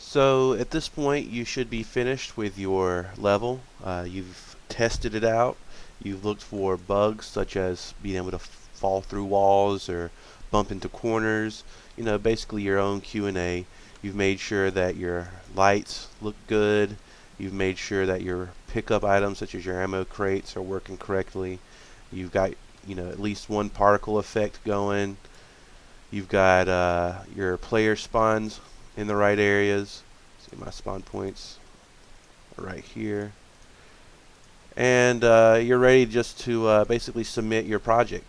So at this point you should be finished with your level. You've tested it out. You've looked for bugs such as being able to fall through walls or bump into corners. You know, basically your own Q&A. You've made sure that your lights look good. You've made sure that your pickup items such as your ammo crates are working correctly. You've got, you know, at least one particle effect going. You've got your player spawns in the right areas. See, my spawn points are right here. And you're ready just to basically submit your project.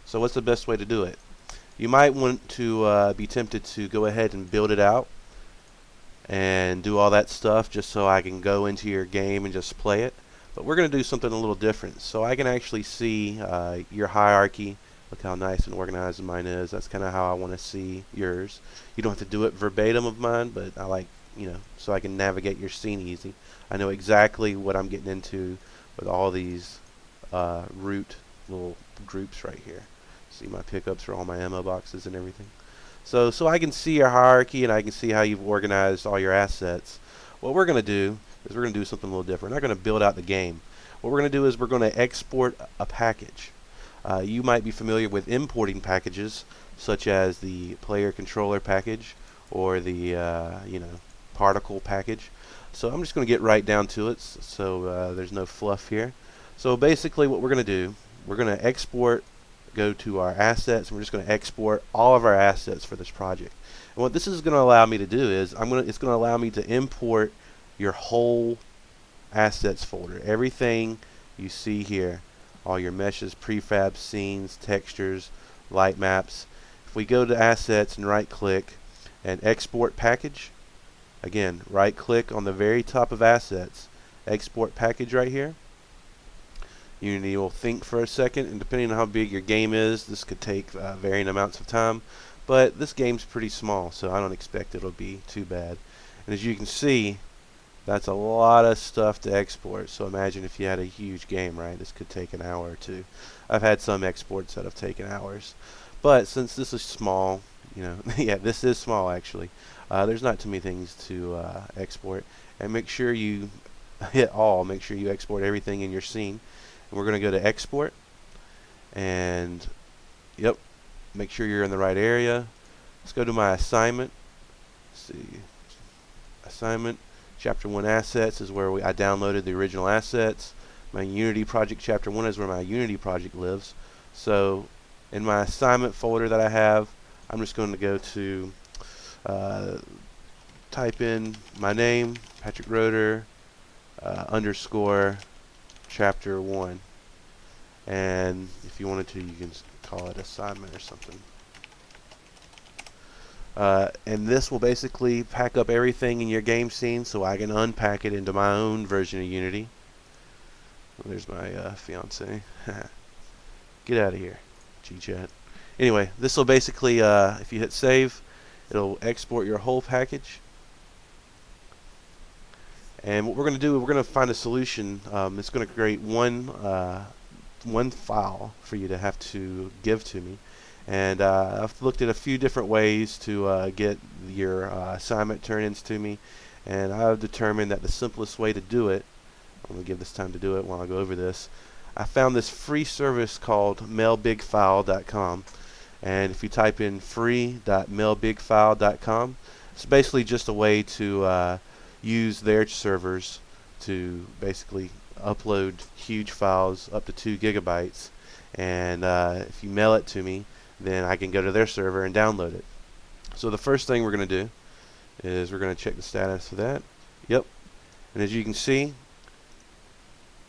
So what's the best way to do it? You might want to be tempted to go ahead and build it out and do all that stuff just so I can go into your game and just play it. But we're going to do something a little different. So I can actually see your hierarchy. Look how nice and organized mine is. That's kind of how I want to see yours. You don't have to do it verbatim of mine, but I like, you know, so I can navigate your scene easy. I know exactly what I'm getting into with all these root little groups right here. See my pickups for all my ammo boxes and everything. So I can see your hierarchy and I can see how you've organized all your assets. What we're going to do is we're going to do something a little different. We're not going to build out the game. What we're going to do is we're going to export a package. You might be familiar with importing packages such as the player controller package or the you know, particle package. So I'm just going to get right down to it so there's no fluff here. So basically what we're going to do, we're going to export, go to our assets, and we're just going to export all of our assets for this project. And what this is going to allow me to do is it's going to allow me to import your whole assets folder. Everything you see here, all your meshes, prefab scenes, textures, light maps. If we go to assets and right click and export package, again right click on the very top of assets, export package right here. Unity will think for a second, and depending on how big your game is, this could take varying amounts of time, but this game's pretty small, so I don't expect it'll be too bad. And as you can see, that's a lot of stuff to export. So imagine if you had a huge game, right? This could take an hour or two. I've had some exports that have taken hours, but since this is small, you know, yeah, this is small actually. There's not too many things to export, and make sure you hit all. Make sure you export everything in your scene. And we're going to go to export, and yep, make sure you're in the right area. Let's go to my assignment. Let's see, assignment. Chapter 1 assets is where I downloaded the original assets. My Unity project chapter 1 is where my Unity project lives. So in my assignment folder that I have, I'm just going to go to type in my name, Patrick Roeder, underscore chapter 1. And if you wanted to, you can call it assignment or something. And this will basically pack up everything in your game scene so I can unpack it into my own version of Unity. Well, there's my fiance. Get out of here, G-Chat. Anyway, this will basically, if you hit save, it'll export your whole package. And what we're going to do, we're going to find a solution. It's going to create one file for you to have to give to me. And I've looked at a few different ways to get your assignment turn-ins to me, and I've determined that the simplest way to do it, I'm going to give this time to do it while I go over this. I found this free service called mailbigfile.com, and if you type in free.mailbigfile.com, it's basically just a way to use their servers to basically upload huge files up to 2 gigabytes, and if you mail it to me, then I can go to their server and download it. So the first thing we're going to do is we're going to check the status of that. Yep. And as you can see,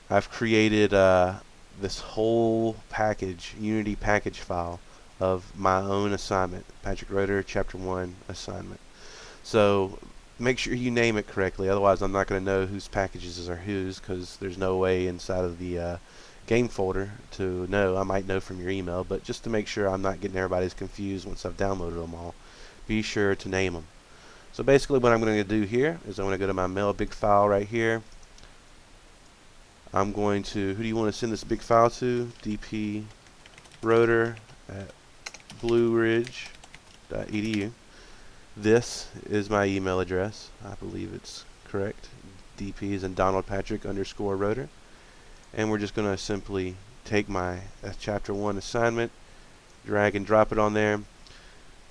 I've created this whole package, Unity package file of my own assignment, Patrick Roeder Chapter 1 assignment. So make sure you name it correctly, otherwise I'm not going to know whose packages are whose, because there's no way inside of the game folder to know. I might know from your email, but just to make sure I'm not getting everybody's confused once I've downloaded them all, be sure to name them. So basically what I'm going to do here is I'm going to go to my mail big file right here. I'm going to, who do you want to send this big file to? DP Roeder at blueridge.edu. This is my email address. I believe it's correct. DP is in Donald Patrick _ rotor. And we're just going to simply take my chapter 1 assignment, drag and drop it on there.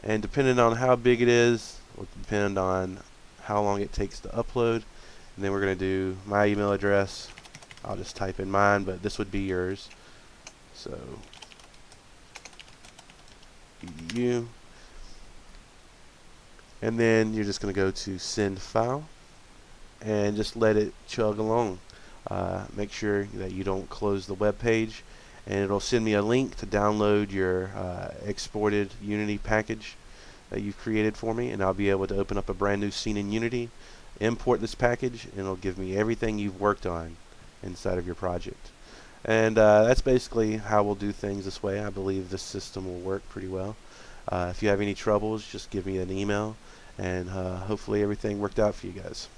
And depending on how big it is, will depend on how long it takes to upload. And then we're going to do my email address. I'll just type in mine, but this would be yours. So, edu. And then you're just going to go to send file and just let it chug along. Make sure that you don't close the web page, and it'll send me a link to download your exported Unity package that you've created for me, and I'll be able to open up a brand new scene in Unity, import this package, and it'll give me everything you've worked on inside of your project. And that's basically how we'll do things this way. I believe this system will work pretty well. If you have any troubles, just give me an email, and hopefully everything worked out for you guys.